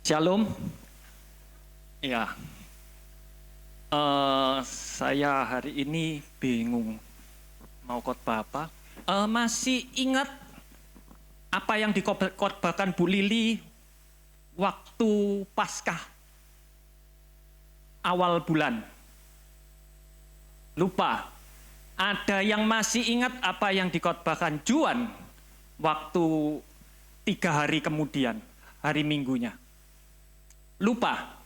Shalom. Ya, saya hari ini bingung mau khotbah apa. Masih ingat apa yang dikhotbahkan Bu Lili waktu Paskah awal bulan? Lupa. Ada yang masih ingat apa yang dikhotbahkan Juan waktu 3 hari kemudian, hari Minggunya? Lupa.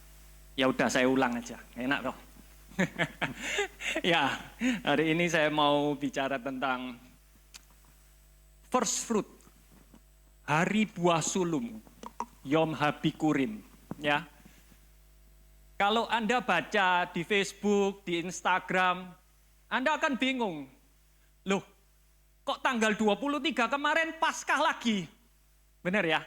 Ya udah saya ulang aja, enak kok. Ya, hari ini saya mau bicara tentang first fruit, hari buah sulung, Yom Habikurim. Ya, kalau Anda baca di Facebook, di Instagram, Anda akan bingung. Loh, kok tanggal 23 kemarin Paskah lagi? Benar ya?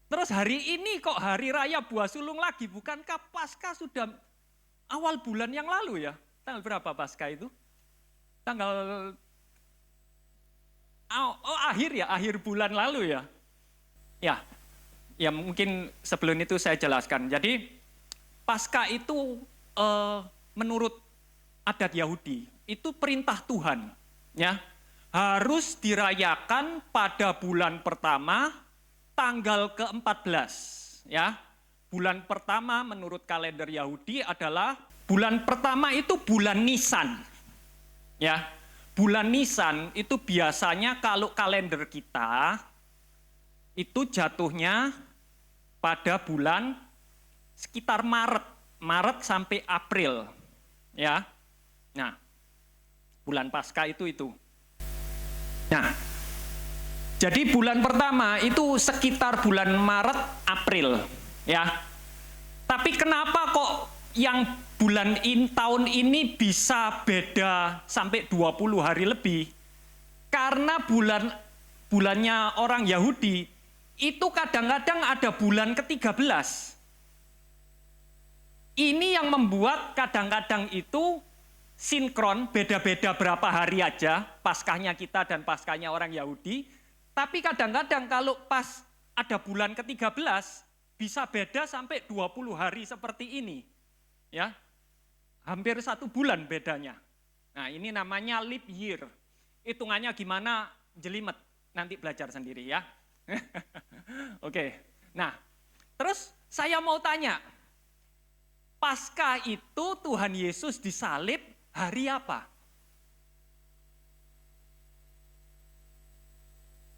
Terus hari ini kok hari raya buah sulung lagi? Bukankah Paskah sudah awal bulan yang lalu ya? Tanggal berapa Paskah itu? Tanggal akhir bulan lalu ya? Ya mungkin sebelum itu saya jelaskan. Jadi Paskah itu menurut adat Yahudi itu perintah Tuhan, ya, harus dirayakan pada bulan pertama tanggal ke-14, ya. Bulan pertama menurut kalender Yahudi adalah bulan pertama itu bulan Nisan. Ya. Bulan Nisan itu biasanya kalau kalender kita itu jatuhnya pada bulan sekitar Maret sampai April, ya. Nah, bulan Paskah itu. Nah, jadi bulan pertama itu sekitar bulan Maret, April, ya. Tapi kenapa kok yang tahun ini bisa beda sampai 20 hari lebih? Karena bulannya orang Yahudi itu kadang-kadang ada bulan ke-13. Ini yang membuat kadang-kadang itu sinkron, beda-beda berapa hari aja Paskahnya kita dan Paskahnya orang Yahudi. Tapi kadang-kadang kalau pas ada bulan ke-13 bisa beda sampai 20 hari seperti ini. Ya. Hampir 1 bulan bedanya. Nah, ini namanya leap year. Hitungannya gimana jelimet, nanti belajar sendiri ya. Oke. Nah, terus saya mau tanya, Paskah itu Tuhan Yesus disalib hari apa?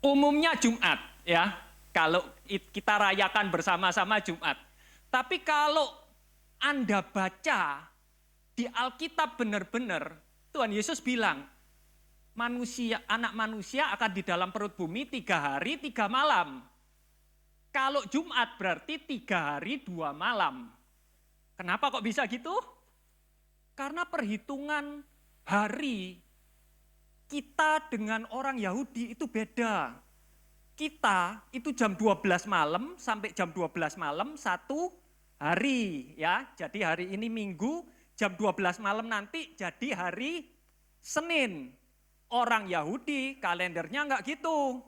Umumnya Jumat, ya. Kalau kita rayakan bersama-sama Jumat. Tapi kalau Anda baca di Alkitab benar-benar, Tuhan Yesus bilang, anak manusia akan di dalam perut bumi 3 hari 3 malam. Kalau Jumat berarti 3 hari 2 malam. Kenapa kok bisa gitu? Karena perhitungan hari kita dengan orang Yahudi itu beda. Kita itu jam 12 malam sampai jam 12 malam 1 hari, ya. Jadi hari ini Minggu, jam 12 malam nanti jadi hari Senin. Orang Yahudi kalendernya enggak gitu.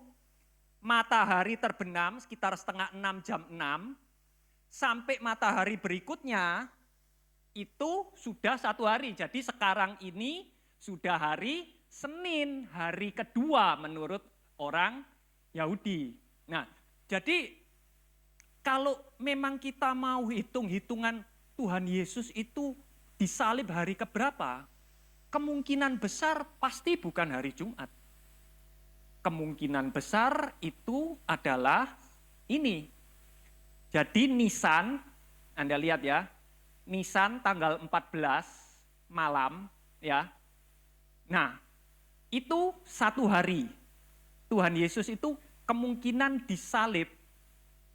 Matahari terbenam sekitar setengah 6 jam 6 sampai matahari berikutnya itu sudah 1 hari. Jadi sekarang ini sudah hari Senin, hari kedua menurut orang Yahudi. Nah, jadi kalau memang kita mau hitung-hitungan Tuhan Yesus itu disalib hari keberapa, kemungkinan besar pasti bukan hari Jumat. Kemungkinan besar itu adalah ini. Jadi Nisan, Anda lihat ya, Nisan tanggal 14 malam, ya. Nah, itu 1 hari. Tuhan Yesus itu kemungkinan disalib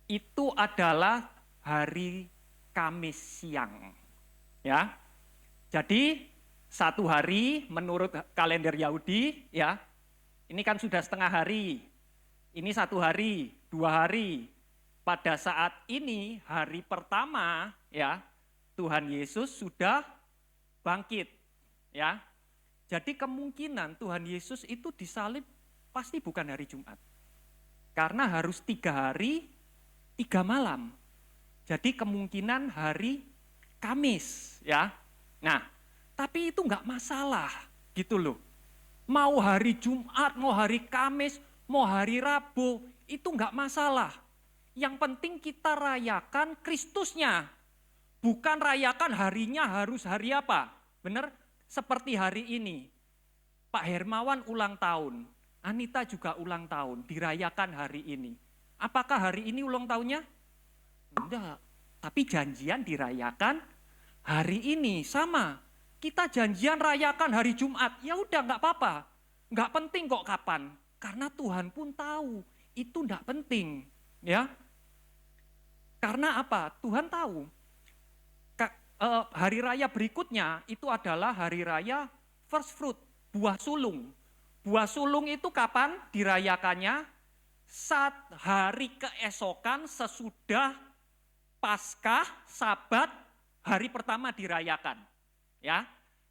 itu adalah hari Kamis siang. Ya. Jadi 1 hari menurut kalender Yahudi, ya. Ini kan sudah setengah hari. Ini 1 hari, 2 hari. Pada saat ini hari pertama, ya, Tuhan Yesus sudah bangkit, ya. Jadi kemungkinan Tuhan Yesus itu disalib pasti bukan hari Jumat. Karena harus 3 hari, 3 malam. Jadi kemungkinan hari Kamis, ya. Nah, tapi itu nggak masalah, gitu loh. Mau hari Jumat, mau hari Kamis, mau hari Rabu, itu nggak masalah. Yang penting kita rayakan Kristusnya. Bukan rayakan harinya harus hari apa. Benar? Seperti hari ini. Pak Hermawan ulang tahun. Anita juga ulang tahun. Dirayakan hari ini. Apakah hari ini ulang tahunnya? Enggak. Tapi janjian dirayakan hari ini. Sama. Kita janjian rayakan hari Jumat. Ya udah nggak apa-apa. Nggak penting kok kapan. Karena Tuhan pun tahu. Itu nggak penting. Ya. Karena apa? Tuhan tahu. Hari raya berikutnya itu adalah hari raya first fruit. Buah sulung. Buah sulung itu kapan dirayakannya? Saat hari keesokan sesudah Paskah, Sabat, hari pertama dirayakan. Ya,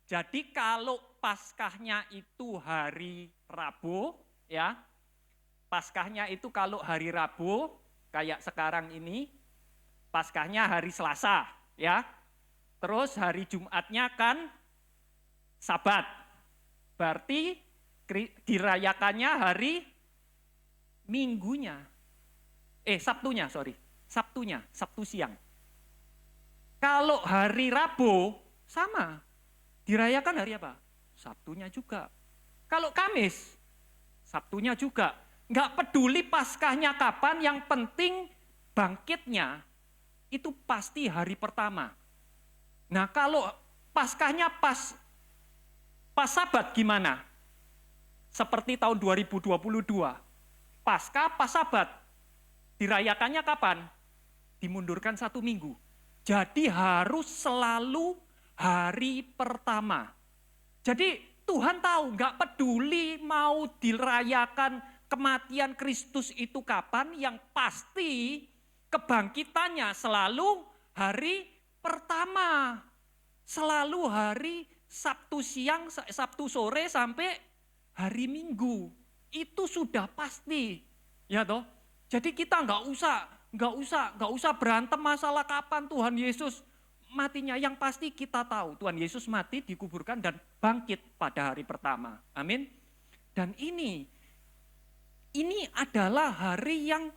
jadi kalau Paskahnya itu hari Rabu, ya, Paskahnya itu kalau hari Rabu, kayak sekarang ini, Paskahnya hari Selasa, ya. Terus hari Jumatnya kan Sabat. Berarti dirayakannya hari Minggunya. Sabtunya, Sabtu siang. Kalau hari Rabu, sama. Dirayakan hari apa? Sabtunya juga. Kalau Kamis, Sabtunya juga. Nggak peduli Paskahnya kapan, yang penting bangkitnya itu pasti hari pertama. Nah kalau Paskahnya pas Sabat gimana? Seperti tahun 2022. Paskah pas Sabat. Dirayakannya kapan? Dimundurkan 1 minggu. Jadi harus selalu hari pertama. Jadi Tuhan tahu, nggak peduli mau dirayakan kematian Kristus itu kapan, yang pasti kebangkitannya selalu hari pertama. Selalu hari Sabtu siang, Sabtu sore sampai hari Minggu. Itu sudah pasti. Ya toh? Jadi kita nggak usah berantem masalah kapan Tuhan Yesus matinya. Yang pasti kita tahu Tuhan Yesus mati, dikuburkan dan bangkit pada hari pertama. Amin. Dan ini adalah hari yang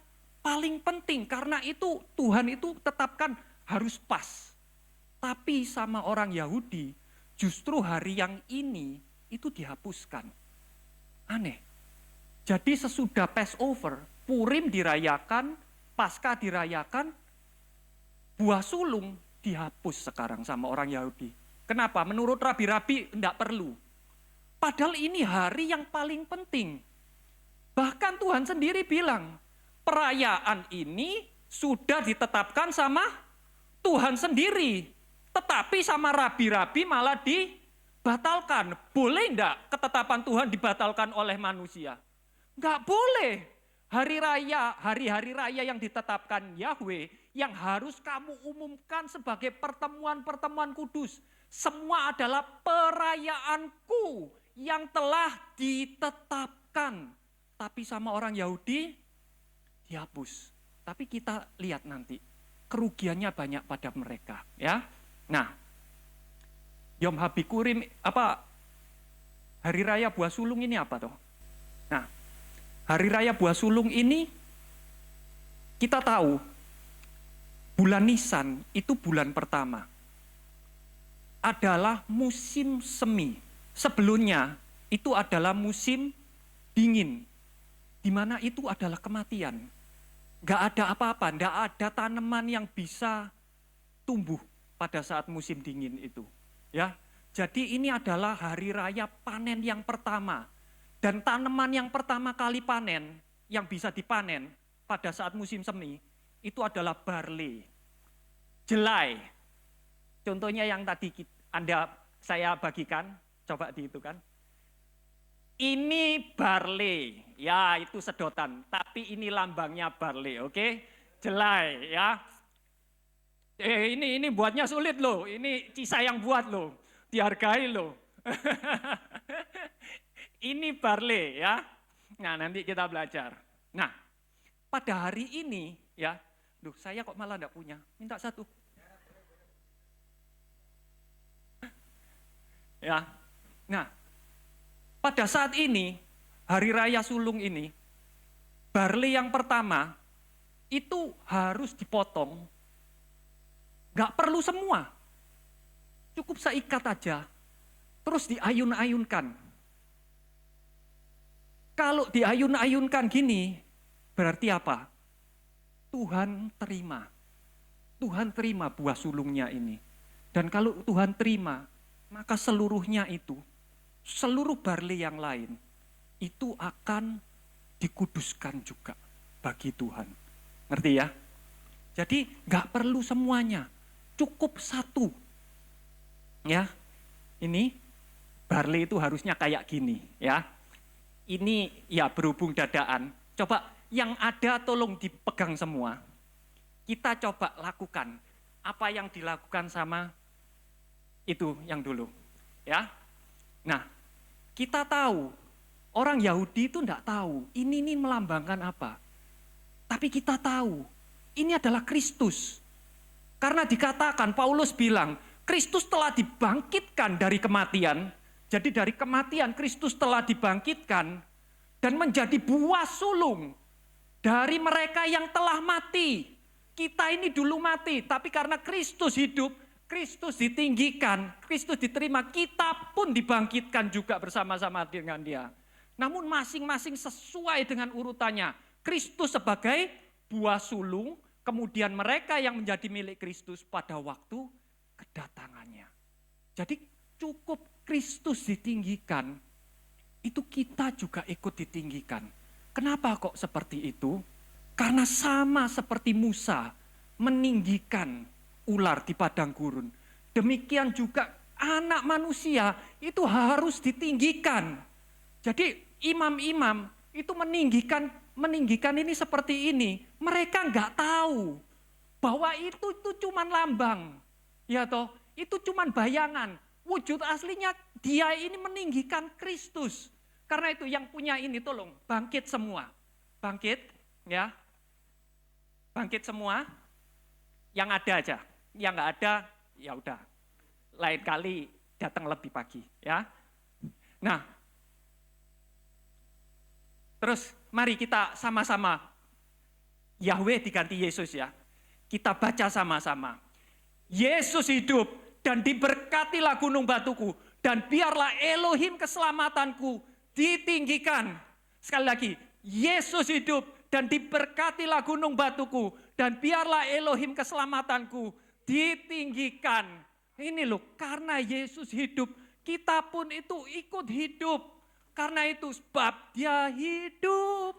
paling penting, karena itu Tuhan itu tetapkan harus pas. Tapi sama orang Yahudi justru hari yang ini itu dihapuskan. Aneh. Jadi sesudah Passover, Purim dirayakan, Paskah dirayakan, buah sulung dihapus sekarang sama orang Yahudi. Kenapa? Menurut rabi-rabi enggak perlu. Padahal ini hari yang paling penting. Bahkan Tuhan sendiri bilang, perayaan ini sudah ditetapkan sama Tuhan sendiri. Tetapi sama rabi-rabi malah dibatalkan. Boleh enggak ketetapan Tuhan dibatalkan oleh manusia? Enggak boleh. Hari-hari raya yang ditetapkan Yahweh, yang harus kamu umumkan sebagai pertemuan-pertemuan kudus. Semua adalah perayaanku yang telah ditetapkan. Tapi sama orang Yahudi dihapus. Tapi kita lihat nanti, kerugiannya banyak pada mereka. Ya, nah, Yom Habikurim, hari raya buah sulung ini apa toh? Nah, hari raya buah sulung ini kita tahu bulan Nisan itu bulan pertama adalah musim semi. Sebelumnya itu adalah musim dingin, di mana itu adalah kematian. Gak ada apa-apa, gak ada tanaman yang bisa tumbuh pada saat musim dingin itu. Ya, jadi ini adalah hari raya panen yang pertama. Dan tanaman yang pertama kali panen, yang bisa dipanen pada saat musim semi, itu adalah barley. Jelai. Contohnya yang tadi saya bagikan, coba dihitungkan. Ini barley, ya itu sedotan, tapi ini lambangnya barley, oke? Jelai, ya. Ini buatnya sulit loh, ini Cisa yang buat loh, dihargai loh. Ini barley ya. Nah, nanti kita belajar. Nah, pada hari ini ya, Duh, saya kok malah enggak punya. Minta satu. Ya. Nah, pada saat ini, Hari Raya Sulung ini, barley yang pertama itu harus dipotong. Enggak perlu semua. Cukup seikat aja. Terus diayun-ayunkan. Kalau diayun-ayunkan gini, berarti apa? Tuhan terima. Tuhan terima buah sulungnya ini. Dan kalau Tuhan terima, maka seluruhnya itu, seluruh barley yang lain, itu akan dikuduskan juga bagi Tuhan. Ngerti ya? Jadi nggak perlu semuanya, cukup satu. Ya, ini barley itu harusnya kayak gini ya. Ini ya berhubung dadaan. Coba yang ada tolong dipegang semua. Kita coba lakukan apa yang dilakukan sama itu yang dulu. Ya. Nah, kita tahu orang Yahudi itu enggak tahu ini melambangkan apa. Tapi kita tahu ini adalah Kristus. Karena dikatakan Paulus bilang, Kristus telah dibangkitkan dari kematian. Jadi dari kematian Kristus telah dibangkitkan dan menjadi buah sulung dari mereka yang telah mati. Kita ini dulu mati, tapi karena Kristus hidup, Kristus ditinggikan, Kristus diterima, kita pun dibangkitkan juga bersama-sama dengan Dia. Namun masing-masing sesuai dengan urutannya. Kristus sebagai buah sulung, kemudian mereka yang menjadi milik Kristus pada waktu kedatangannya. Jadi cukup Kristus ditinggikan, itu kita juga ikut ditinggikan. Kenapa kok seperti itu? Karena sama seperti Musa meninggikan ular di padang gurun. Demikian juga anak manusia itu harus ditinggikan. Jadi imam-imam itu meninggikan ini seperti ini. Mereka nggak tahu bahwa itu cuman lambang. Ya toh, itu cuman bayangan. Wujud aslinya dia ini meninggikan Kristus. Karena itu yang punya ini tolong bangkit semua. Bangkit ya. Bangkit semua. Yang ada aja. Yang nggak ada ya udah. Lain kali datang lebih pagi ya. Nah. Terus mari kita sama-sama Yahweh diganti Yesus ya. Kita baca sama-sama. Yesus hidup dan diberkatilah gunung batuku dan biarlah Elohim keselamatanku ditinggikan. Sekali lagi, Yesus hidup dan diberkatilah gunung batuku dan biarlah Elohim keselamatanku ditinggikan. Ini loh, karena Yesus hidup, kita pun itu ikut hidup. Karena itu sebab Dia hidup.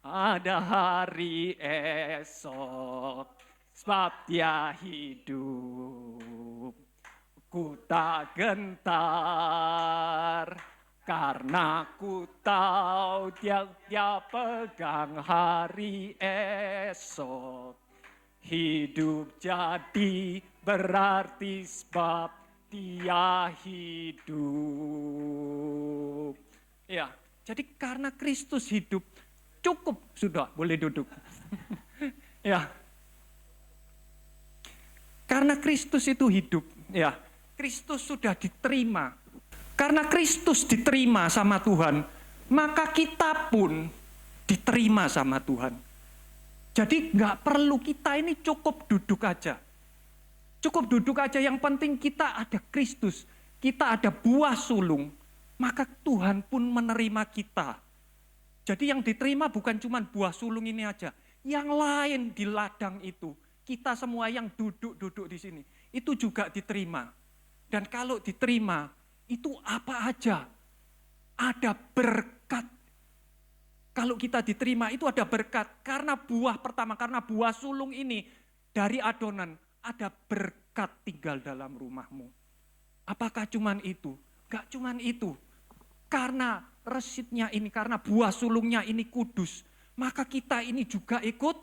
Ada hari esok, sebab Dia hidup. Ku tak gentar, karena ku tahu Dia pegang hari esok. Hidup jadi berarti sebab Dia hidup. Ya, jadi karena Kristus hidup, cukup sudah, boleh duduk. Ya. Karena Kristus itu hidup, ya. Kristus sudah diterima. Karena Kristus diterima sama Tuhan, maka kita pun diterima sama Tuhan. Jadi nggak perlu kita ini cukup duduk aja. Cukup duduk aja, yang penting kita ada Kristus. Kita ada buah sulung, maka Tuhan pun menerima kita. Jadi yang diterima bukan cuma buah sulung ini aja. Yang lain di ladang itu, kita semua yang duduk di sini, itu juga diterima. Dan kalau diterima, itu apa aja? Ada berkat. Kalau kita diterima, itu ada berkat. Karena buah pertama, karena buah sulung ini dari adonan, ada berkat tinggal dalam rumahmu. Apakah cuman itu? Gak cuman itu. Karena residnya ini, karena buah sulungnya ini kudus, maka kita ini juga ikut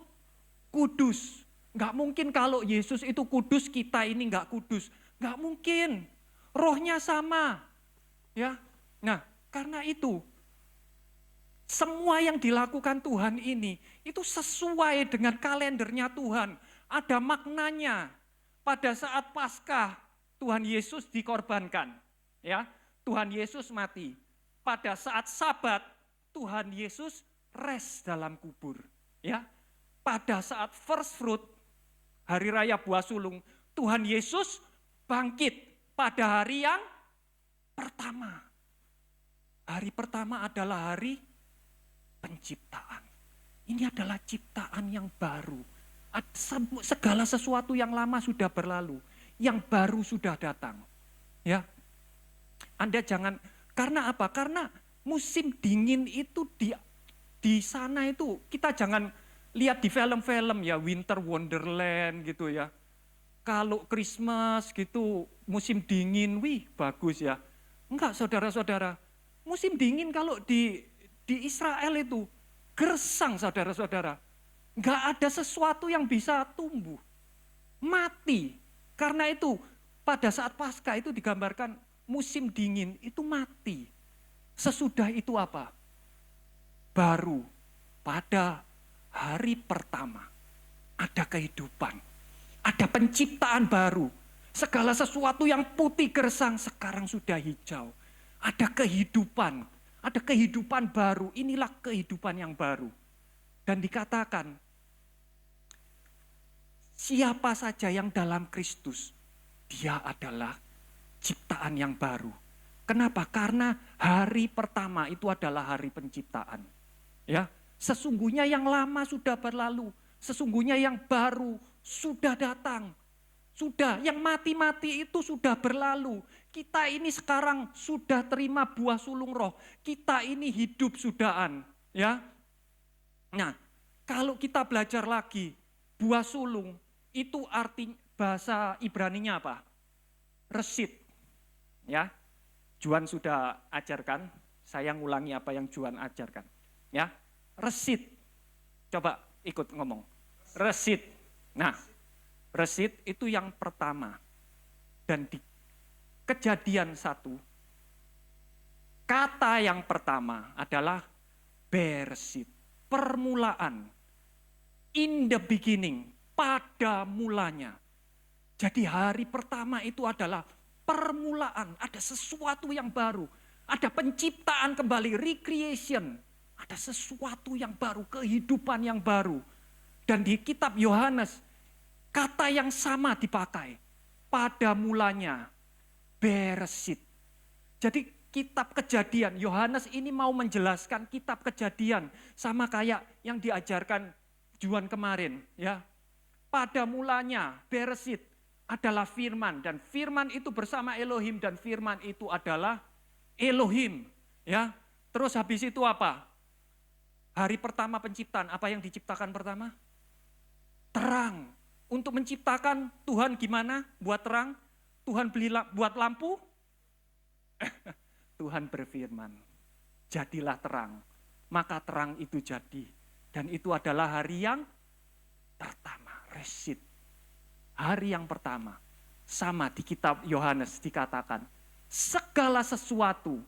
kudus. Gak mungkin kalau Yesus itu kudus, kita ini gak kudus. Gak mungkin. Rohnya sama. Ya. Nah, karena itu, Semua yang dilakukan Tuhan ini, itu sesuai dengan kalendernya Tuhan. Ada maknanya. Pada saat Paskah, Tuhan Yesus dikorbankan. Ya, Tuhan Yesus mati. Pada saat Sabat, Tuhan Yesus rest dalam kubur. Ya, pada saat first fruit, hari raya buah sulung, Tuhan Yesus bangkit pada hari yang pertama. Hari pertama adalah hari penciptaan. Ini adalah ciptaan yang baru. Segala sesuatu yang lama sudah berlalu, yang baru sudah datang. Ya, Anda jangan, karena apa? Karena musim dingin itu di sana itu kita jangan lihat di film-film ya, Winter Wonderland gitu ya. Kalau Christmas gitu, musim dingin, wih bagus ya. Enggak saudara-saudara, musim dingin kalau di Israel itu gersang saudara-saudara. Enggak ada sesuatu yang bisa tumbuh, mati. Karena itu pada saat Paskah itu digambarkan musim dingin itu mati. Sesudah itu apa? Baru pada hari pertama ada kehidupan, ada penciptaan baru. Segala sesuatu yang putih gersang sekarang sudah hijau. Ada kehidupan baru. Inilah kehidupan yang baru. Dan dikatakan, siapa saja yang dalam Kristus, dia adalah ciptaan yang baru. Kenapa? Karena hari pertama itu adalah hari penciptaan. Ya, sesungguhnya yang lama sudah berlalu, sesungguhnya yang baru sudah datang. Sudah, yang mati-mati itu sudah berlalu. Kita ini sekarang sudah terima buah sulung roh. Kita ini hidup sudahan, ya. Nah, kalau kita belajar lagi, buah sulung itu arti bahasa Ibraninya apa? Resit. Ya. Juan sudah ajarkan, saya ngulangi apa yang Juan ajarkan. Ya. Resit. Coba ikut ngomong. Resit. Nah, resit itu yang pertama. Dan di Kejadian 1, kata yang pertama adalah bersit, permulaan, in the beginning, pada mulanya. Jadi hari pertama itu adalah permulaan, ada sesuatu yang baru, ada penciptaan kembali, recreation, ada sesuatu yang baru, kehidupan yang baru. Dan di kitab Yohanes, kata yang sama dipakai, pada mulanya. Bersit. Jadi kitab Kejadian, Yohanes ini mau menjelaskan kitab Kejadian sama kayak yang diajarkan Juan kemarin, ya. Pada mulanya Bersit adalah firman dan firman itu bersama Elohim dan firman itu adalah Elohim, ya. Terus habis itu apa? Hari pertama penciptaan, apa yang diciptakan pertama? Terang. Untuk menciptakan Tuhan gimana? Buat terang? Tuhan buat lampu, Tuhan berfirman, jadilah terang, maka terang itu jadi. Dan itu adalah hari yang pertama, resit. Hari yang pertama, sama di kitab Yohanes dikatakan, segala sesuatu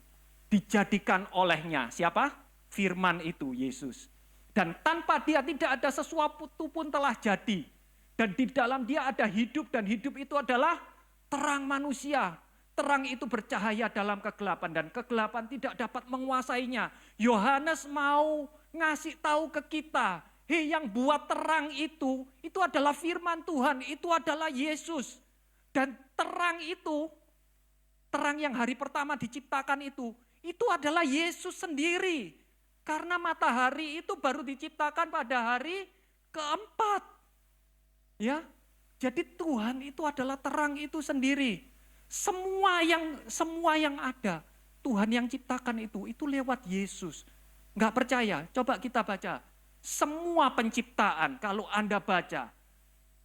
dijadikan olehnya, siapa? Firman itu, Yesus. Dan tanpa dia tidak ada sesuatu pun telah jadi. Dan di dalam dia ada hidup dan hidup itu adalah terang manusia. Terang itu bercahaya dalam kegelapan dan kegelapan tidak dapat menguasainya. Yohanes mau ngasih tahu ke kita, hei, yang buat terang itu adalah firman Tuhan, itu adalah Yesus. Dan terang itu, terang yang hari pertama diciptakan itu adalah Yesus sendiri. Karena matahari itu baru diciptakan pada hari keempat. Ya. Jadi Tuhan itu adalah terang itu sendiri. Semua yang ada, Tuhan yang ciptakan itu lewat Yesus. Enggak percaya? Coba kita baca. Semua penciptaan, kalau Anda baca,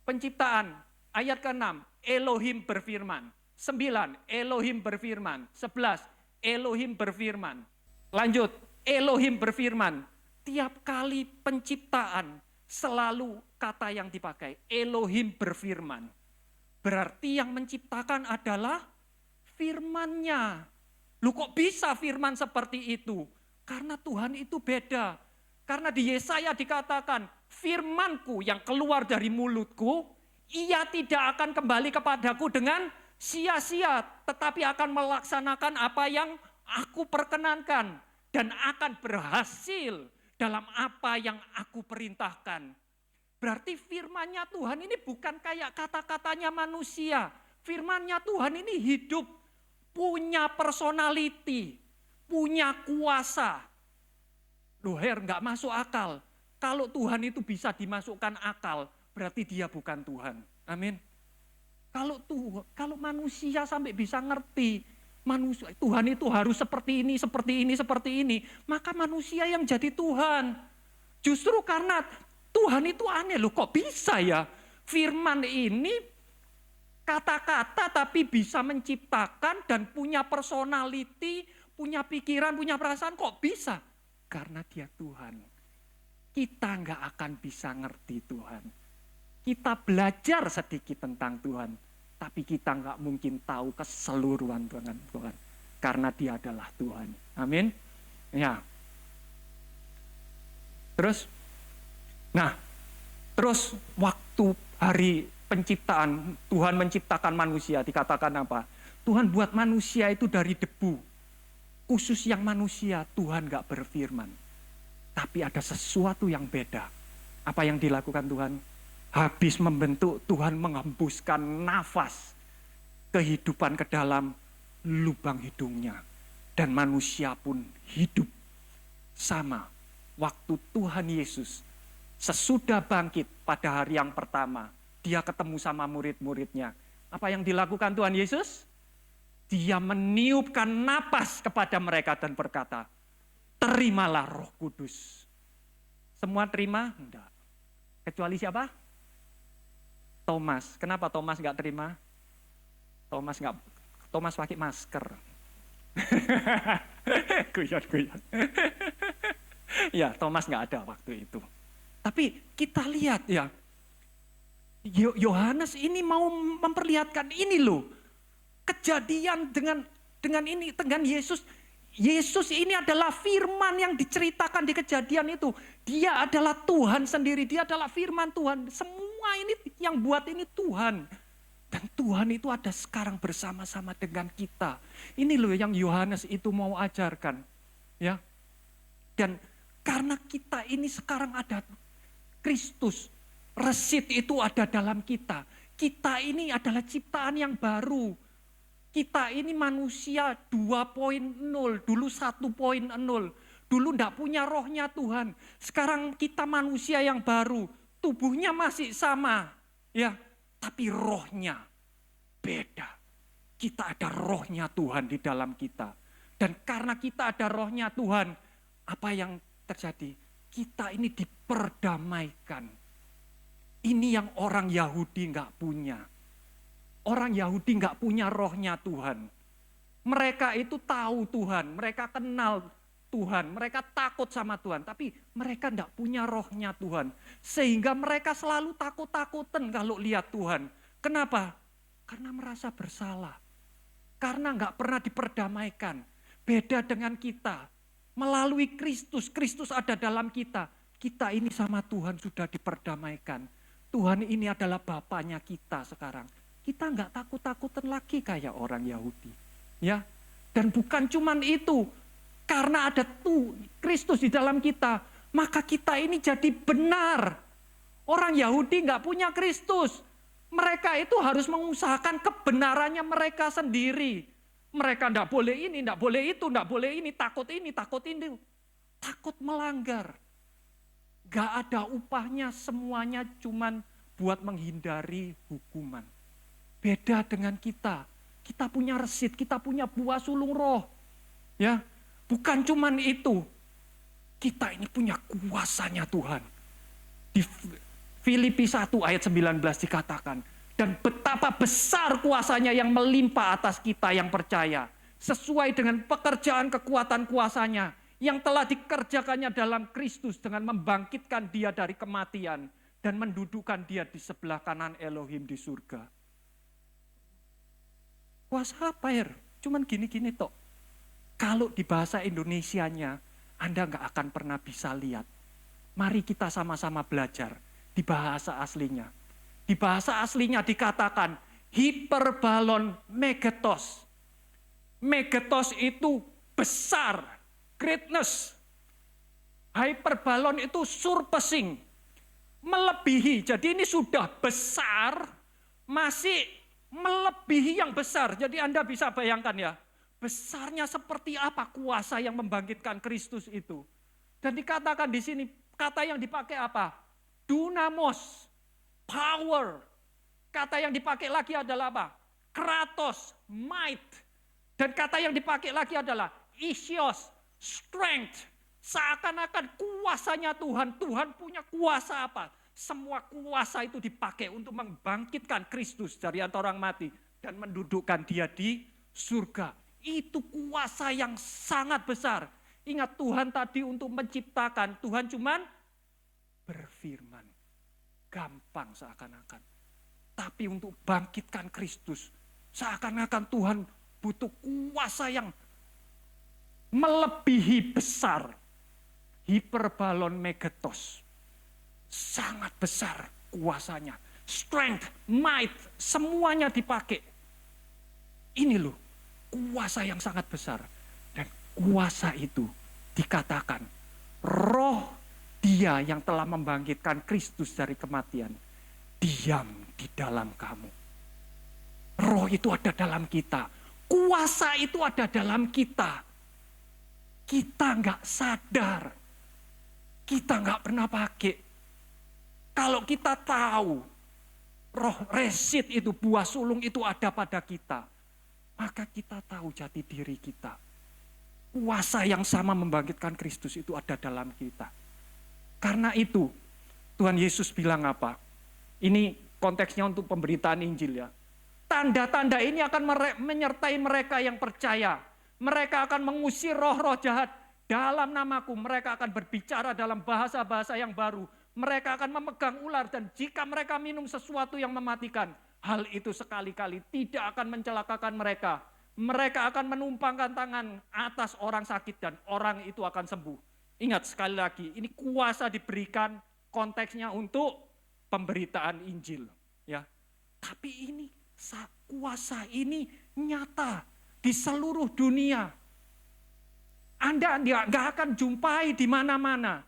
penciptaan ayat ke-6, Elohim berfirman. 9, Elohim berfirman. 11, Elohim berfirman. Lanjut, Elohim berfirman. Tiap kali penciptaan, selalu kata yang dipakai, Elohim berfirman. Berarti yang menciptakan adalah firman-Nya. Lu kok bisa firman seperti itu? Karena Tuhan itu beda. Karena di Yesaya dikatakan, firman-Ku yang keluar dari mulutku, ia tidak akan kembali kepadaku dengan sia-sia, tetapi akan melaksanakan apa yang aku perkenankan dan akan berhasil dalam apa yang aku perintahkan. Berarti firman-Nya Tuhan ini bukan kayak kata-katanya manusia. Firman-Nya Tuhan ini hidup, punya personality, punya kuasa. Loh nggak masuk akal. Kalau Tuhan itu bisa dimasukkan akal, berarti dia bukan Tuhan. Amin. Kalau manusia sampai bisa ngerti, Tuhan itu harus seperti ini, seperti ini, seperti ini, maka manusia yang jadi Tuhan. Justru karena Tuhan itu aneh loh, kok bisa ya? Firman ini kata-kata tapi bisa menciptakan dan punya personality, punya pikiran, punya perasaan, kok bisa? Karena dia Tuhan. Kita nggak akan bisa ngerti Tuhan. Kita belajar sedikit tentang Tuhan, tapi kita nggak mungkin tahu keseluruhan dengan Tuhan. Karena dia adalah Tuhan. Amin. Ya. Terus waktu hari penciptaan, Tuhan menciptakan manusia, dikatakan apa? Tuhan buat manusia itu dari debu. Khusus yang manusia, Tuhan gak berfirman. Tapi ada sesuatu yang beda. Apa yang dilakukan Tuhan? Habis membentuk, Tuhan menghembuskan nafas kehidupan ke dalam lubang hidungnya. Dan manusia pun hidup sama. Waktu Tuhan Yesus sesudah bangkit pada hari yang pertama, dia ketemu sama murid-muridnya. Apa yang dilakukan Tuhan Yesus? Dia meniupkan napas kepada mereka dan berkata, terimalah Roh Kudus. Semua terima? Enggak. Kecuali siapa? Thomas. Kenapa Thomas enggak terima? Thomas pakai masker. Guyon. Ya, Thomas enggak ada waktu itu. Tapi kita lihat ya, Yohanes ini mau memperlihatkan ini loh. Kejadian dengan Yesus. Yesus ini adalah firman yang diceritakan di kejadian itu. Dia adalah Tuhan sendiri, dia adalah firman Tuhan. Semua ini yang buat ini Tuhan. Dan Tuhan itu ada sekarang bersama-sama dengan kita. Ini loh yang Yohanes itu mau ajarkan. Ya. Dan karena kita ini sekarang ada Kristus, resit itu ada dalam kita. Kita ini adalah ciptaan yang baru. Kita ini manusia 2.0, dulu 1.0. Dulu enggak punya rohnya Tuhan. Sekarang kita manusia yang baru. Tubuhnya masih sama. Ya, tapi rohnya beda. Kita ada rohnya Tuhan di dalam kita. Dan karena kita ada rohnya Tuhan, apa yang terjadi? Kita ini diperdamaikan. Ini yang orang Yahudi enggak punya. Orang Yahudi nggak punya rohnya Tuhan. Mereka itu tahu Tuhan, mereka kenal Tuhan, mereka takut sama Tuhan. Tapi mereka nggak punya rohnya Tuhan. Sehingga mereka selalu takut-takutan kalau lihat Tuhan. Kenapa? Karena merasa bersalah. Karena nggak pernah diperdamaikan. Beda dengan kita. Melalui Kristus, Kristus ada dalam kita. Kita ini sama Tuhan sudah diperdamaikan. Tuhan ini adalah Bapanya kita sekarang. Kita nggak takut-takutan lagi kayak orang Yahudi. Ya. Dan bukan cuman itu. Karena ada Kristus di dalam kita, maka kita ini jadi benar. Orang Yahudi nggak punya Kristus. Mereka itu harus mengusahakan kebenarannya mereka sendiri. Mereka nggak boleh ini, nggak boleh itu, nggak boleh ini, takut ini, takut ini. Takut melanggar. Nggak ada upahnya, semuanya cuman buat menghindari hukuman. Beda dengan kita. Kita punya resit, kita punya buah sulung roh. Ya, bukan cuman itu. Kita ini punya kuasanya Tuhan. Di Filipi 1 ayat 19 dikatakan, dan betapa besar kuasanya yang melimpah atas kita yang percaya. Sesuai dengan pekerjaan kekuatan kuasanya yang telah dikerjakannya dalam Kristus dengan membangkitkan dia dari kematian dan mendudukkan dia di sebelah kanan Elohim di surga. Kuasa apa ya? Cuman gini-gini tok. Kalau di bahasa Indonesianya Anda nggak akan pernah bisa lihat. Mari kita sama-sama belajar di bahasa aslinya. Di bahasa aslinya dikatakan hyperbalon megatos. Megatos itu besar, greatness. Hyperbalon itu surpassing, melebihi. Jadi ini sudah besar, masih melebihi yang besar. Jadi Anda bisa bayangkan ya, besarnya seperti apa kuasa yang membangkitkan Kristus itu. Dan dikatakan di sini, kata yang dipakai apa? Dunamos, power. Kata yang dipakai lagi adalah apa? Kratos, might. Dan kata yang dipakai lagi adalah isios, strength. Seakan-akan kuasanya Tuhan, Tuhan punya kuasa apa? Semua kuasa itu dipakai untuk membangkitkan Kristus dari antara orang mati dan mendudukkan dia di surga. Itu kuasa yang sangat besar. Ingat Tuhan tadi untuk menciptakan, Tuhan cuman berfirman. Gampang seakan-akan. Tapi untuk bangkitkan Kristus, seakan-akan Tuhan butuh kuasa yang melebihi besar. Hyperbalon megatos. Sangat besar kuasanya. Strength, might, semuanya dipakai. Ini loh, kuasa yang sangat besar. Dan kuasa itu dikatakan, roh dia yang telah membangkitkan Kristus dari kematian, diam di dalam kamu. Roh itu ada dalam kita. Kuasa itu ada dalam kita. Kita nggak sadar. Kita nggak pernah pakai. Kalau kita tahu roh resit itu, buah sulung itu ada pada kita, maka kita tahu jati diri kita. Kuasa yang sama membangkitkan Kristus itu ada dalam kita. Karena itu Tuhan Yesus bilang apa? Ini konteksnya untuk pemberitaan Injil ya. Tanda-tanda ini akan menyertai mereka yang percaya. Mereka akan mengusir roh-roh jahat dalam namaku. Mereka akan berbicara dalam bahasa-bahasa yang baru. Mereka akan memegang ular dan jika mereka minum sesuatu yang mematikan, hal itu sekali-kali tidak akan mencelakakan mereka. Mereka akan menumpangkan tangan atas orang sakit dan orang itu akan sembuh. Ingat sekali lagi, ini kuasa diberikan konteksnya untuk pemberitaan Injil. Ya, tapi ini kuasa ini nyata di seluruh dunia. Anda nggak akan jumpai di mana-mana.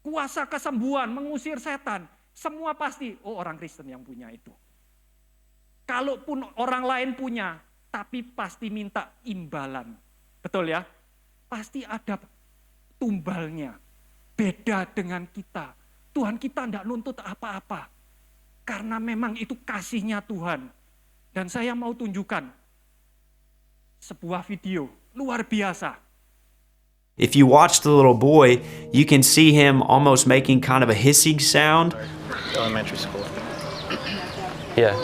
Kuasa kesembuhan, mengusir setan, semua pasti, orang Kristen yang punya itu. Kalaupun orang lain punya, tapi pasti minta imbalan. Betul ya? Pasti ada tumbalnya. Beda dengan kita. Tuhan kita tidak nuntut apa-apa. Karena memang itu kasihnya Tuhan. Dan saya mau tunjukkan sebuah video luar biasa. If you watch the little boy, you can see him almost making kind of a hissing sound. Elementary school. Yeah.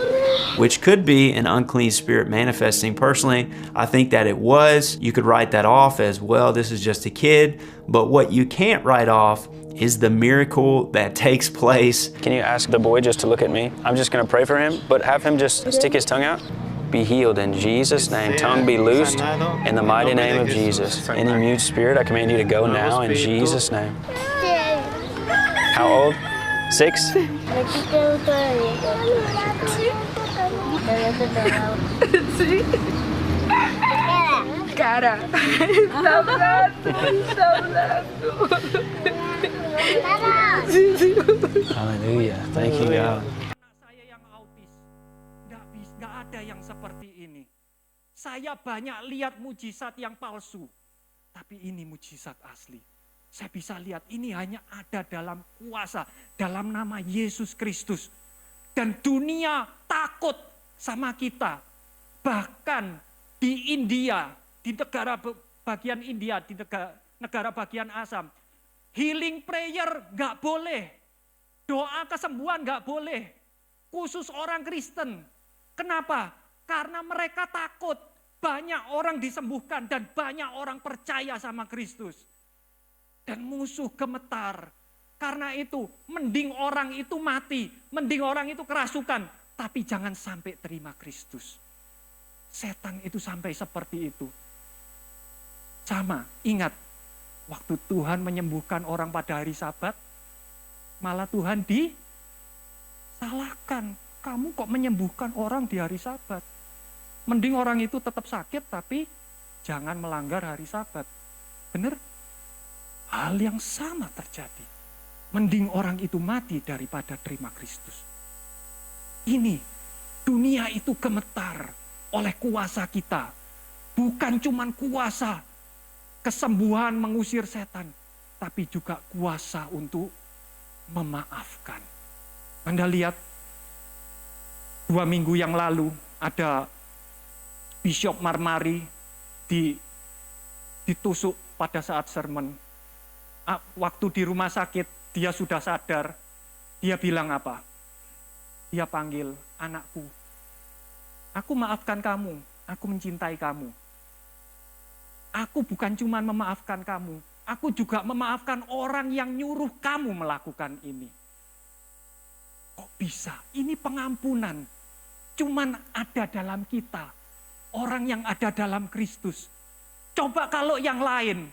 Which could be an unclean spirit manifesting. Personally, I think that it was. You could write that off as, well, this is just a kid. But what you can't write off is the miracle that takes place. Can you ask the boy just to look at me? I'm just going to pray for him, but have him just stick his tongue out. Be healed in Jesus' name. Tongue be loosed in the mighty name of Jesus. Any mute spirit, I command you to go now in Jesus' name. How old? 6? Cara. Hallelujah. Thank you, God. Saya yang autis, nggak ada yang seperti ini. Saya banyak lihat mujizat yang palsu, tapi ini mujizat asli. Saya bisa lihat ini hanya ada dalam kuasa, dalam nama Yesus Kristus. Dan dunia takut sama kita. Bahkan di India, di negara bagian India, di negara bagian Assam, healing prayer nggak boleh. Doa kesembuhan nggak boleh. Khusus orang Kristen. Kenapa? Karena mereka takut. Banyak orang disembuhkan dan banyak orang percaya sama Kristus. Dan musuh gemetar. Karena itu mending orang itu mati. Mending orang itu kerasukan. Tapi jangan sampai terima Kristus. Setan itu sampai seperti itu. Sama, ingat. Waktu Tuhan menyembuhkan orang pada hari Sabat, malah Tuhan disalahkan. Kamu kok menyembuhkan orang di hari Sabat? Mending orang itu tetap sakit, tapi jangan melanggar hari Sabat. Benar? Hal yang sama terjadi. Mending orang itu mati daripada terima Kristus. Ini, dunia itu gemetar oleh kuasa kita. Bukan cuma kuasa kesembuhan mengusir setan, tapi juga kuasa untuk memaafkan. Anda lihat 2 minggu yang lalu ada Bishop Marmari ditusuk pada saat sermon. Waktu di rumah sakit dia sudah sadar. Dia bilang apa? Dia panggil, anakku, aku maafkan kamu, aku mencintai kamu. Aku bukan cuma memaafkan kamu, aku juga memaafkan orang yang nyuruh kamu melakukan ini. Kok bisa? Ini pengampunan. Cuman ada dalam kita. Orang yang ada dalam Kristus. Coba kalau yang lain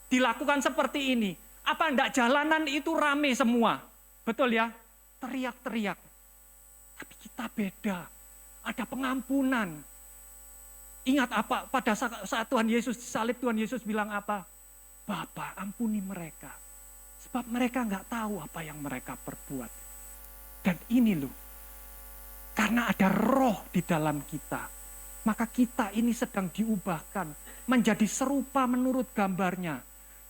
dilakukan seperti ini. Apa enggak jalanan itu rame semua? Betul ya? Teriak-teriak. Tapi kita beda. Ada pengampunan. Ingat apa pada saat Tuhan Yesus disalib, Tuhan Yesus bilang apa? Bapa, ampuni mereka. Sebab mereka enggak tahu apa yang mereka perbuat. Dan ini loh, karena ada roh di dalam kita, maka kita ini sedang diubahkan menjadi serupa menurut gambarnya.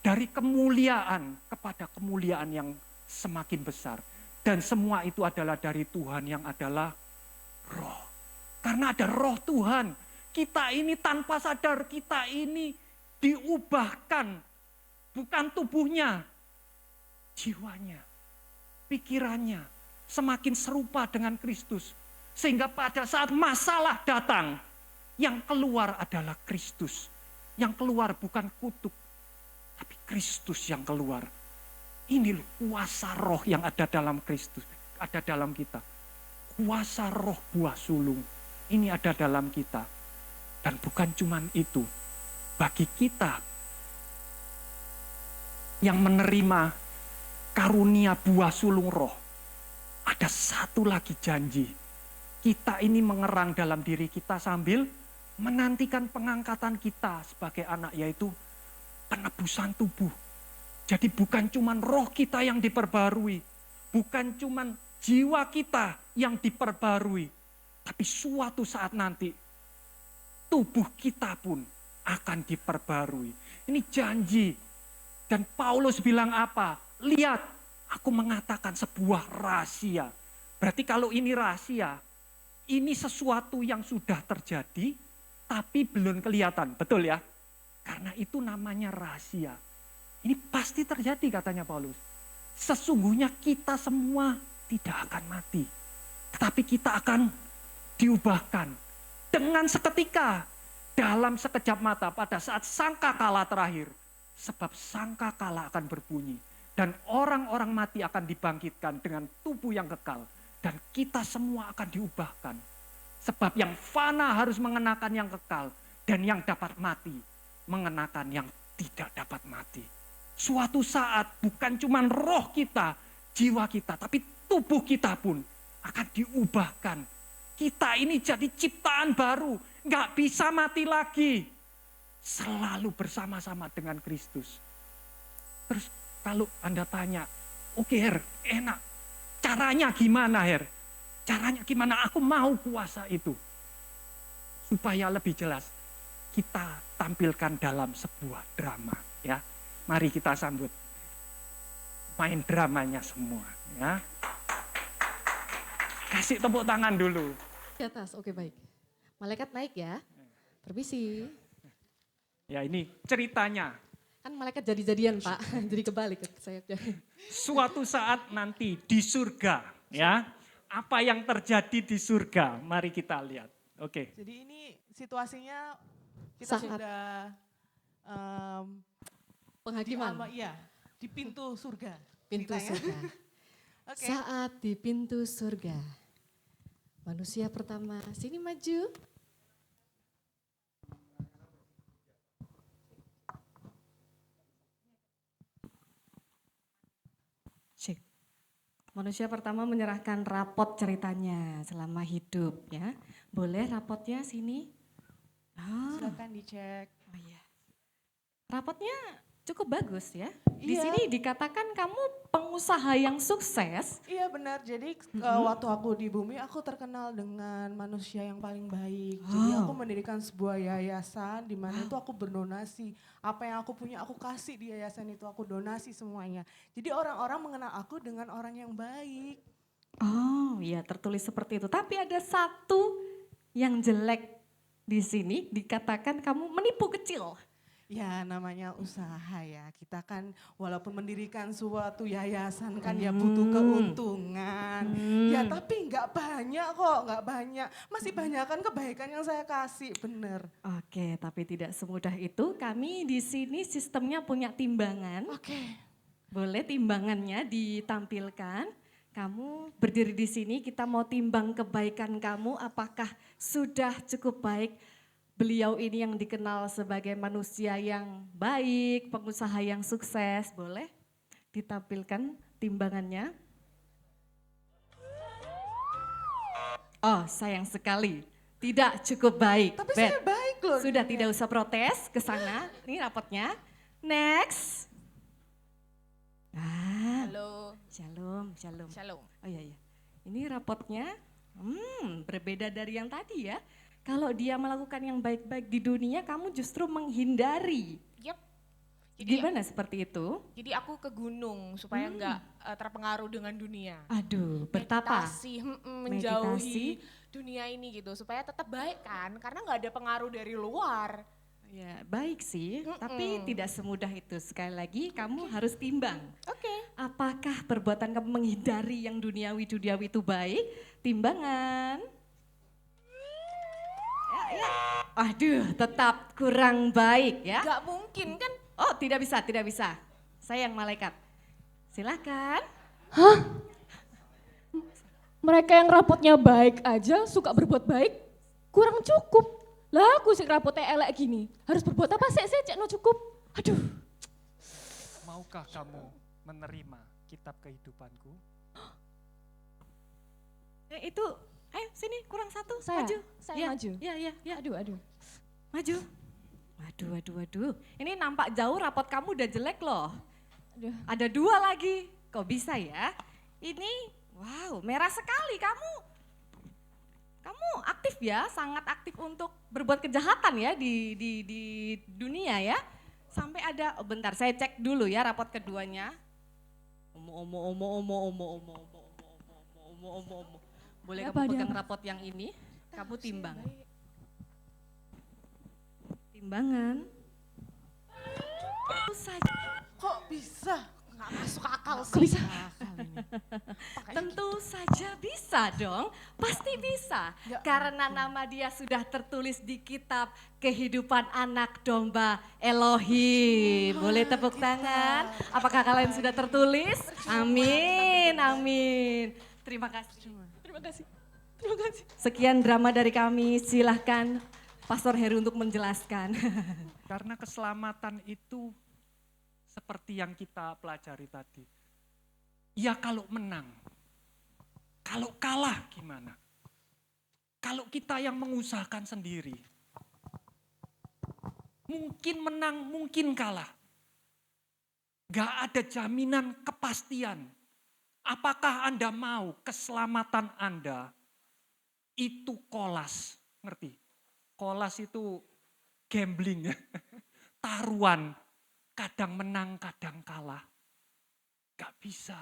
Dari kemuliaan kepada kemuliaan yang semakin besar. Dan semua itu adalah dari Tuhan yang adalah roh. Karena ada roh Tuhan. Kita ini tanpa sadar, kita ini diubahkan. Bukan tubuhnya, jiwanya, pikirannya. Semakin serupa dengan Kristus. Sehingga pada saat masalah datang, yang keluar adalah Kristus. Yang keluar bukan kutuk, tapi Kristus yang keluar. Ini loh kuasa roh yang ada dalam Kristus, ada dalam kita. Kuasa roh buah sulung, ini ada dalam kita. Dan bukan cuma itu, bagi kita yang menerima karunia buah sulung roh, ada satu lagi janji. Kita ini mengerang dalam diri kita sambil menantikan pengangkatan kita sebagai anak, yaitu penebusan tubuh. Jadi bukan cuma roh kita yang diperbarui, bukan cuma jiwa kita yang diperbarui, tapi suatu saat nanti tubuh kita pun akan diperbarui. Ini janji. Dan Paulus bilang apa? Lihat, aku mengatakan sebuah rahasia. Berarti kalau ini rahasia, ini sesuatu yang sudah terjadi, tapi belum kelihatan. Betul ya? Karena itu namanya rahasia. Ini pasti terjadi katanya Paulus. Sesungguhnya kita semua tidak akan mati. Tetapi kita akan diubahkan. Dengan seketika, dalam sekejap mata pada saat sangkakala terakhir. Sebab sangkakala akan berbunyi. Dan orang-orang mati akan dibangkitkan dengan tubuh yang kekal. Dan kita semua akan diubahkan. Sebab yang fana harus mengenakan yang kekal. Dan yang dapat mati mengenakan yang tidak dapat mati. Suatu saat bukan cuma roh kita, jiwa kita, tapi tubuh kita pun akan diubahkan. Kita ini jadi ciptaan baru, gak bisa mati lagi. Selalu bersama-sama dengan Kristus. Terus kalau Anda tanya, oke Her, enak. Caranya gimana Her? Caranya gimana? Aku mau kuasa itu. Supaya lebih jelas, kita tampilkan dalam sebuah drama. Ya, mari kita sambut main dramanya semua. Ya. Kasih tepuk tangan dulu. Di atas, oke baik. Malaikat naik ya. Permisi. Ya ini ceritanya. Kan malaikat jadi-jadian Pak, jadi kebalik sayapnya. Suatu saat nanti di surga, ya. Apa yang terjadi di surga? Mari kita lihat. Oke. Jadi ini situasinya kita Saat sudah penghakiman, di pintu surga. pintu ceritanya. surga. Oke. Saat di pintu surga. Manusia pertama, sini maju. Manusia pertama menyerahkan rapot ceritanya selama hidup ya. Boleh rapotnya sini? Oh, Silakan dicek. oh iya. Rapotnya cukup bagus ya. Di Iya. sini dikatakan kamu pengusaha yang sukses. Iya benar, jadi waktu aku di bumi aku terkenal dengan manusia yang paling baik. Jadi aku mendirikan sebuah yayasan di mana itu aku berdonasi. Apa yang aku punya aku kasih di yayasan itu, aku donasi semuanya. Jadi orang-orang mengenal aku dengan orang yang baik. Oh iya tertulis seperti itu. Tapi ada satu yang jelek di sini dikatakan kamu menipu kecil. Ya namanya usaha ya, kita kan walaupun mendirikan suatu yayasan kan ya butuh keuntungan. Ya tapi nggak banyak kok, nggak banyak. Masih banyak kan kebaikan yang saya kasih, bener. Oke, tapi tidak semudah itu. Kami di sini sistemnya punya timbangan. Oke. Boleh timbangannya ditampilkan. Kamu berdiri di sini, kita mau timbang kebaikan kamu, apakah sudah cukup baik? Beliau ini yang dikenal sebagai manusia yang baik, pengusaha yang sukses. Boleh ditampilkan timbangannya? Oh, sayang sekali. Tidak cukup baik. Tapi Bad. saya baik loh. Sudah tidak usah protes ke sana. Ini rapotnya. Next. Ah, Halo, shalom, shalom. shalom. Oh iya, iya. Ini rapotnya berbeda dari yang tadi ya. Kalau dia melakukan yang baik-baik di dunia, kamu justru menghindari. Yep. Gimana seperti itu? Jadi aku ke gunung supaya nggak terpengaruh dengan dunia. Aduh, betapa? Meditasi, menjauhi dunia ini gitu supaya tetap baik kan, karena nggak ada pengaruh dari luar. Ya, baik sih, tapi tidak semudah itu. Sekali lagi, kamu harus timbang. Oke. Apakah perbuatan kamu menghindari yang duniawi-duniawi itu baik? Timbangan. Ya. Aduh, tetap kurang baik ya. Nggak mungkin kan? Oh, tidak bisa, tidak bisa. Saya yang malaikat. Silakan. Mereka yang rapotnya baik aja suka berbuat baik, kurang cukup. Lah aku sih rapotnya elek gini, harus berbuat apa sih cek no cukup. Aduh. Maukah kamu menerima kitab kehidupanku? Itu, ayo sini kurang satu, Saya? maju. Saya Ya, maju? Ya, ya, ya. Aduh. Maju. Waduh. Ini nampak jauh rapot kamu udah jelek loh. Aduh. Ada 2 lagi, kok bisa ya? Ini, wow merah sekali kamu. Kamu aktif ya, sangat aktif untuk berbuat kejahatan ya di dunia ya. Sampai ada, oh bentar saya cek dulu ya rapot keduanya. Omo. Boleh Apa kamu dia? pegang rapot yang ini, kamu timbang. Timbangan. Tentu saja, Kok bisa? Nggak masuk akal Kok sih. bisa? tentu saja bisa dong, pasti bisa. Karena nama dia sudah tertulis di kitab kehidupan anak domba Elohim. Boleh tepuk tangan? Apakah kalian sudah tertulis? Amin. Terima kasih. Terima kasih. Sekian drama dari kami, silahkan Pastor Heru untuk menjelaskan. Karena keselamatan itu seperti yang kita pelajari tadi. Ya kalau menang, kalau kalah gimana? Kalau kita yang mengusahakan sendiri, mungkin menang, mungkin kalah. Gak ada jaminan kepastian. Apakah Anda mau keselamatan Anda itu kolas, ngerti? Kolas itu gambling, taruhan, kadang menang, kadang kalah. Gak bisa.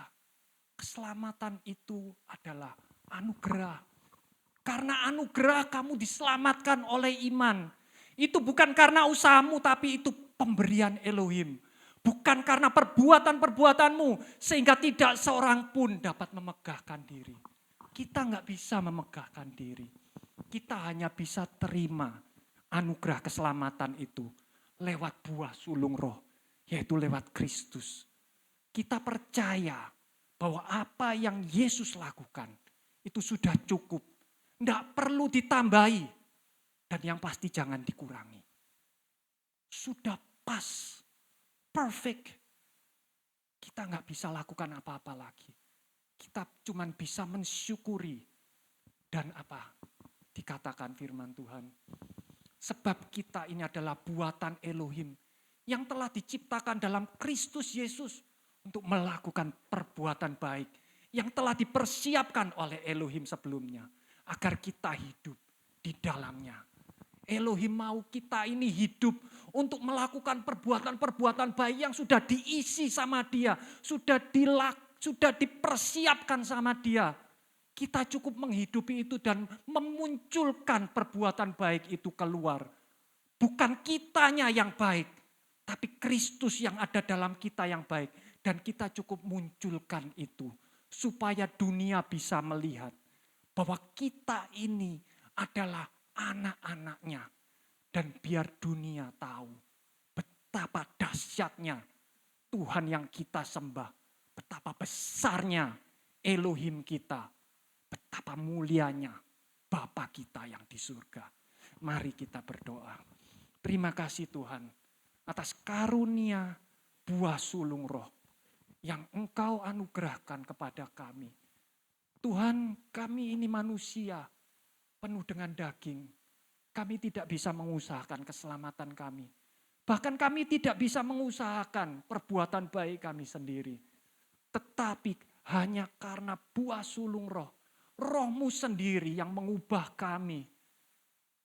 Keselamatan itu adalah anugerah. Karena anugerah kamu diselamatkan oleh iman. Itu bukan karena usahamu, tapi itu pemberian Elohim. Bukan karena perbuatan-perbuatanmu, sehingga tidak seorang pun dapat memegahkan diri. Kita nggak bisa memegahkan diri. Kita hanya bisa terima anugerah keselamatan itu lewat buah sulung roh, yaitu lewat Kristus. Kita percaya bahwa apa yang Yesus lakukan itu sudah cukup. Tidak perlu ditambahi. Dan yang pasti jangan dikurangi. Sudah pas, perfect. Kita nggak bisa lakukan apa-apa lagi. kita cuman bisa mensyukuri. Dan apa? Dikatakan firman Tuhan. Sebab kita ini adalah buatan Elohim yang telah diciptakan dalam Kristus Yesus untuk melakukan perbuatan baik yang telah dipersiapkan oleh Elohim sebelumnya agar kita hidup di dalamnya. Elohim mau kita ini hidup untuk melakukan perbuatan-perbuatan baik yang sudah diisi sama Dia, sudah dipersiapkan sama Dia. Kita cukup menghidupi itu dan memunculkan perbuatan baik itu keluar. Bukan kitanya yang baik, tapi Kristus yang ada dalam kita yang baik. Dan kita cukup munculkan itu supaya dunia bisa melihat bahwa kita ini adalah anak-anaknya. Dan biar dunia tahu betapa dahsyatnya Tuhan yang kita sembah. Betapa besarnya Elohim kita. Betapa mulianya Bapa kita yang di surga. Mari kita berdoa. Terima kasih Tuhan atas karunia buah sulung roh yang Engkau anugerahkan kepada kami. Tuhan, kami ini manusia penuh dengan daging. Kami tidak bisa mengusahakan keselamatan kami. Bahkan kami tidak bisa mengusahakan perbuatan baik kami sendiri. Tetapi hanya karena buah sulung roh, Roh-Mu sendiri yang mengubah kami.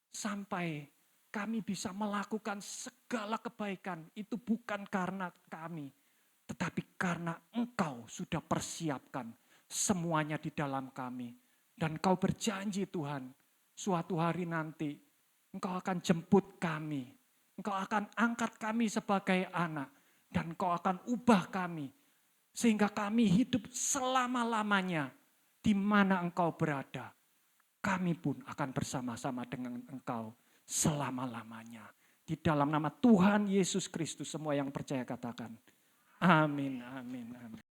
Sampai kami bisa melakukan segala kebaikan. Itu bukan karena kami. Tetapi karena Engkau sudah persiapkan semuanya di dalam kami. Dan Engkau berjanji Tuhan, suatu hari nanti Engkau akan jemput kami. Engkau akan angkat kami sebagai anak. Dan Engkau akan ubah kami. Sehingga kami hidup selama-lamanya di mana Engkau berada. Kami pun akan bersama-sama dengan Engkau selama-lamanya. Di dalam nama Tuhan Yesus Kristus semua yang percaya katakan. Amin, amin, amin.